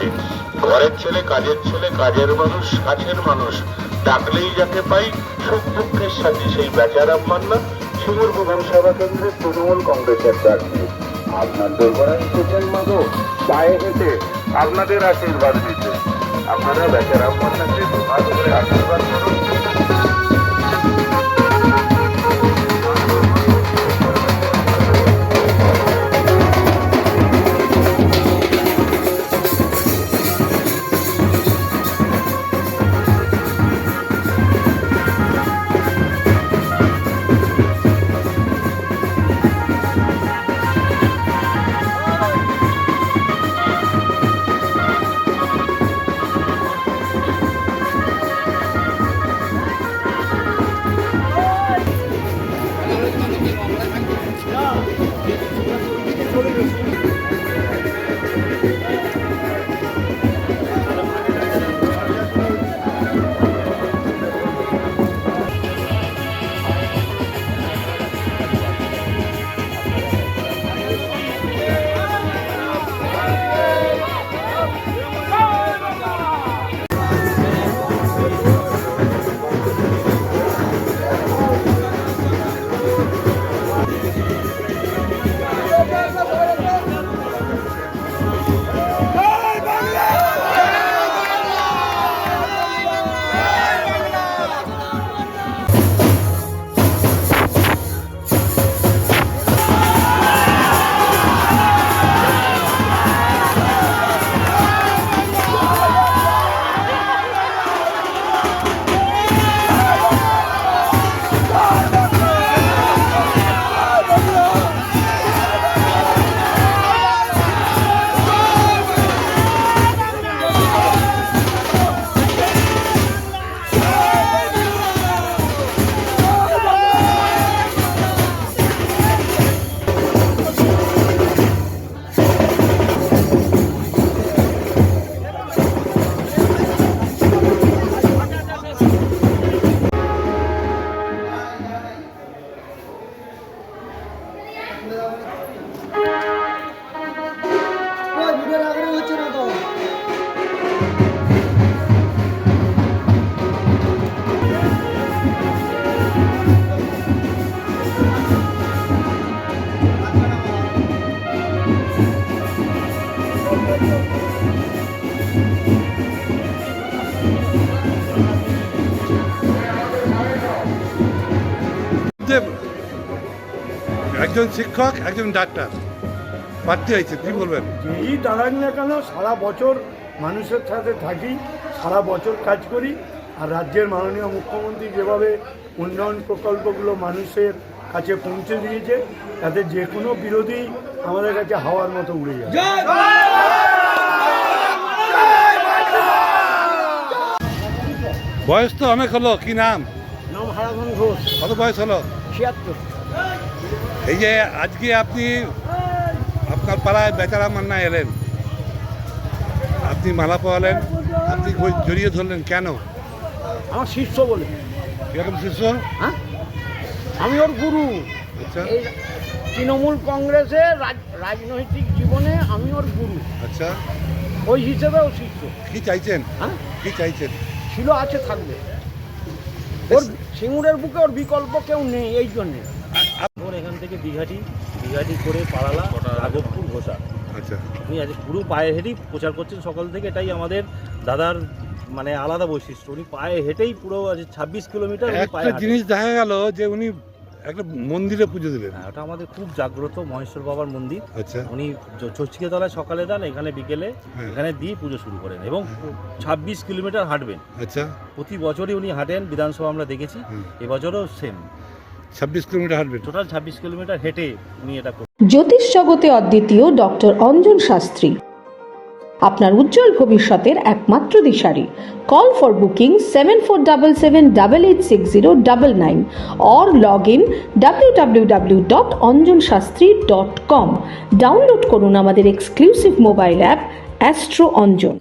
থাকে। ঘরের ছেলে, কাজের মানুষ, কাছের মানুষ, ডাকলেই যাকে পাই সুখ দুঃখের সাথে সেই বেচারাম মান্না সিঙ্গুর বিধানসভা কেন্দ্রের তৃণমূল কংগ্রেসের প্রার্থী। আপনার দোরগোড়ায় এসেছেন মাগো পায়ে হেঁটে আপনাদের আশীর্বাদ দিতে। আপনারা বেচারাম মান্নাকে দুহাত করে আশীর্বাদ করুন। একজন শিক্ষক, একজন ডাক্তার প্রার্থী হয়েছে, কি বলবেন? যেই দাঁড়ান না কেন, সারা বছর মানুষের সাথে থাকি, সারা বছর কাজ করি। আর রাজ্যের মাননীয় মুখ্যমন্ত্রী যেভাবে উন্নয়ন প্রকল্পগুলো মানুষের কাছে পৌঁছে দিয়েছে, তাতে যে কোনো বিরোধী আমাদের কাছে হাওয়ার মতো উড়ে যায়। বয়স তো অনেক হলো, কি নাম? নাম হারাধন ঘোষ। কত বয়স হলো? 76। এই যে আজকে আপনি আপনার পাড়ায় বেচারা মান্না এলেন, আপনি মালা পরালেন, আপনি জড়িয়ে ধরলেন কেন? আমার শিষ্য বলে। এরকম শিষ্য? হ্যাঁ, আমি ওর গুরু। আচ্ছা। এই তৃণমূল কংগ্রেসের রাজনৈতিক জীবনে আমি ওর গুরু। আচ্ছা, ওই হিসেবে ও শিষ্য। কি চাইছেন? হ্যাঁ, কি চাইছেন? ছিল, আছে, থাকবে। ওর সিঙ্গুরের বুকে ওর বিকল্প কেউ নেই, এই জন্যে। এখন এখান থেকে দীঘাটি করে পাড়ালা, রাঘবপুর, ঘোষা। আচ্ছা, উনি আজ পুরো পায়ে হেঁটেই প্রচার করছেন সকাল থেকে। এটাই আমাদের দাদার মানে আলাদা বৈশিষ্ট্য। উনি পায়ে হেঁটেই পুরো 26 কিলোমিটার একটা জিনিস দেখা গেল যে উনি একটা মন্দিরে পুজো দিলেন। হ্যাঁ, ওটা আমাদের খুব জাগ্রত মহেশ্বর বাবার মন্দির। আচ্ছা, উনি চচ্চিকে তলায় সকালে দেন, এখানে বিকেলে এখানে দিয়ে পুজো শুরু করেন এবং 26 কিলোমিটার হাঁটবেন। আচ্ছা, প্রতি বছরই উনি হাঁটেন, বিধানসভা আমরা দেখেছি, এবছরও সেম 26 কিলোমিটার হাঁটবেন। টোটাল 26 কিলোমিটার হেঁটে উনি এটা করেন। জ্যোতিষ জগতে অদ্বিতীয় ডক্টর অঞ্জন শাস্ত্রী, আপনার উজ্জ্বল ভবিষ্যতের একমাত্র দিশারি। Call for booking 7477886099 or log in www.anjanshastri.com। Download করুন আমাদের exclusive mobile app astro Anjan.